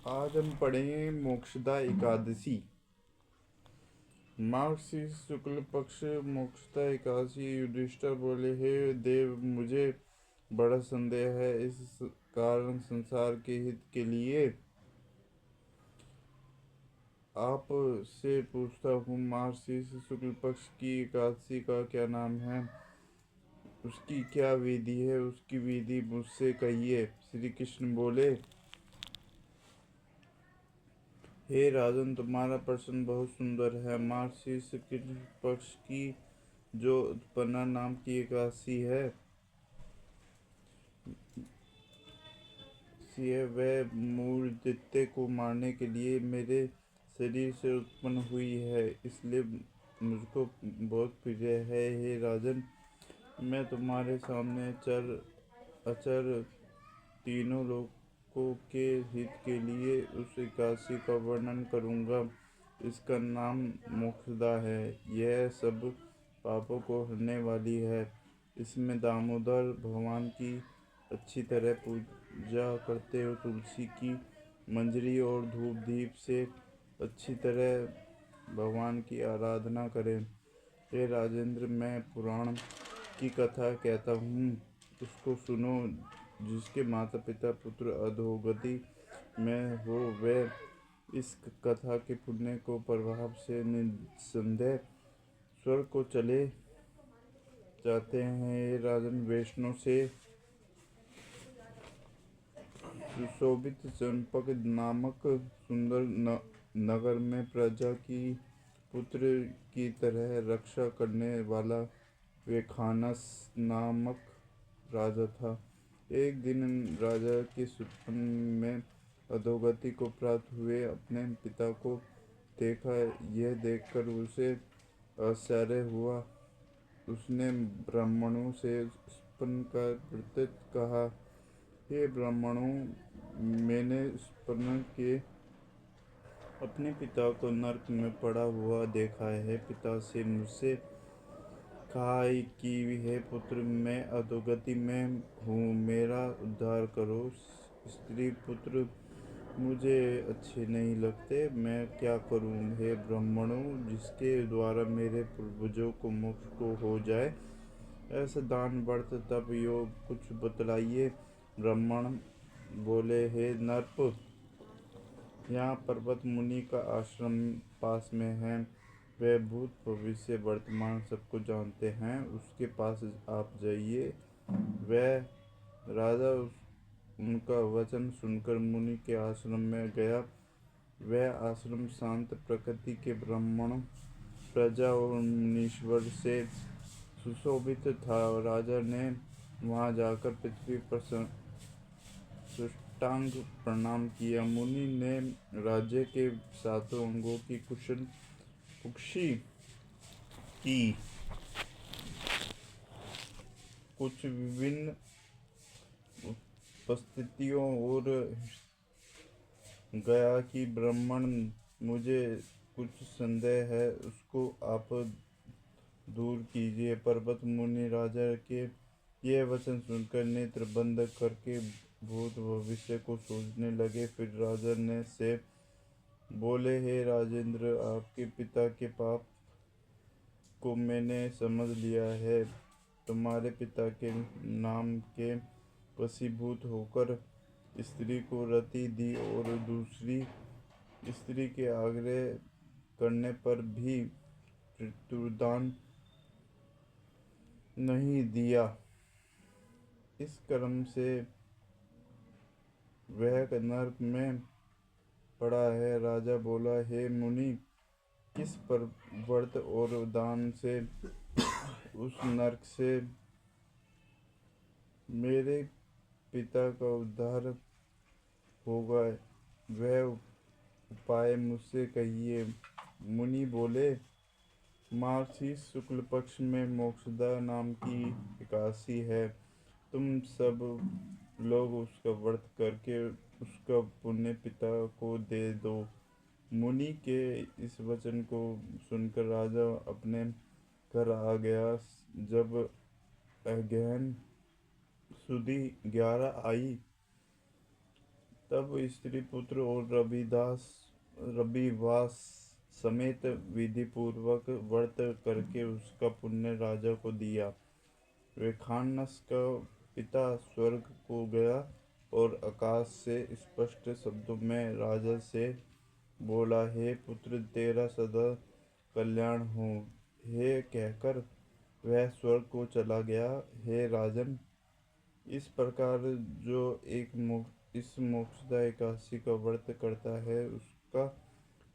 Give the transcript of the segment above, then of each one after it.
आज हम पढ़ेंगे मोक्षदा एकादशी। माघ शुक्ल पक्ष मोक्षदा एकादशी। युधिष्ठिर बोले, हे देव, मुझे बड़ा संदेह है। इस कारण संसार के हित के लिए आप से पूछता हूँ। माघ शुक्ल पक्ष की एकादशी का क्या नाम है, उसकी क्या विधि है, उसकी विधि मुझसे कहिए। श्री कृष्ण बोले, हे राजन, तुम्हारा प्रश्न बहुत सुंदर है। मार्गशीर्ष कृष्ण पक्ष की जो उत्पन्ना नाम की एकादशी है, वह मूल दैत्य को मारने के लिए मेरे शरीर से उत्पन्न हुई है, इसलिए मुझको बहुत प्रिय है। हे राजन, मैं तुम्हारे सामने चर अचर तीनों लोकों के हित के लिए उस एकादशी का वर्णन करूँगा। इसका नाम मोक्षदा है। यह सब पापों को हरने वाली है। इसमें दामोदर भगवान की अच्छी तरह पूजा करते हो, तुलसी की मंजरी और धूप दीप से अच्छी तरह भगवान की आराधना करें। हे राजेंद्र, मैं पुराण की कथा कहता हूँ, उसको सुनो। जिसके माता पिता पुत्र अधोगति में हो, वह इस कथा के पुण्य को प्रभाव से निस्संदेह स्वर्ग को चले जाते हैं। हे राजन, वैष्णव से सुशोभित चंपक नामक सुंदर नगर में प्रजा की पुत्र की तरह रक्षा करने वाला वेखानस नामक राजा था। एक दिन राजा के स्वप्न में अधोगति को प्राप्त हुए अपने पिता को देखा। यह देखकर उसे आश्चर्य हुआ। उसने ब्राह्मणों से स्वप्न का वृत्तांत कहा। हे ब्राह्मणों, मैंने स्वप्न के अपने पिता को नरक में पड़ा हुआ देखा है। पिता से मुझसे कहा कि हे पुत्र, मैं अधोगति में हूँ, मेरा उद्धार करो। स्त्री पुत्र मुझे अच्छे नहीं लगते, मैं क्या करूँ। हे ब्राह्मणों, जिसके द्वारा मेरे पूर्वजों को मोक्ष को हो जाए, ऐसा दान व्रत तप योग कुछ बतलाइए। ब्राह्मण बोले, हे नरप, यहाँ पर्वत मुनि का आश्रम पास में है। वह भूत भविष्य वर्तमान सबको जानते हैं, उसके पास आप जाइए। वह राजा उनका वचन सुनकर मुनि के आश्रम में गया। वह आश्रम शांत प्रकृति के ब्राह्मण प्रजा और मुनीश्वर से सुशोभित था। राजा ने वहां जाकर पृथ्वी पर साष्टांग प्रणाम किया। मुनि ने राज्य के सातों अंगों की कुशल पुष्टि की। कुछ विभिन्न उपस्थितियों और गया कि ब्राह्मण, मुझे कुछ संदेह है, उसको आप दूर कीजिए। पर्वत मुनि राजा के यह वचन सुनकर नेत्र बंद करके भूत भविष्य को सोचने लगे। फिर राजा ने से बोले, हे राजेंद्र, आपके पिता के पाप को मैंने समझ लिया है। तुम्हारे पिता के नाम के वशीभूत होकर स्त्री को रति दी और दूसरी स्त्री के आग्रह करने पर भी पितृदान नहीं दिया। इस कर्म से वह नरक में पड़ा है। राजा बोला, हे मुनि, किस पर व्रत और दान से उस नरक से मेरे पिता का उद्धार होगा, वह उपाय मुझसे कहिए। मुनि बोले, मार्गशीर्ष शुक्ल पक्ष में मोक्षदा नाम की एकादशी है। तुम सब लोग उसका व्रत करके उसका पुण्य पिता को दे दो। मुनि के इस वचन को सुनकर राजा अपने घर आ गया। जब अगहन सुदी 11 आई तब स्त्री पुत्र और रविवास समेत विधि पूर्वक व्रत करके उसका पुण्य राजा को दिया। वे खानस का पिता स्वर्ग को गया और आकाश से स्पष्ट शब्दों में राजा से बोला, हे पुत्र, तेरा सदा कल्याण हो। हे कहकर वह स्वर्ग को चला गया। हे राजन, इस प्रकार जो इस मोक्षदा एकादशी का व्रत करता है उसका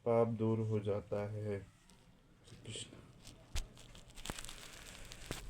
पाप दूर हो जाता है। कृष्ण।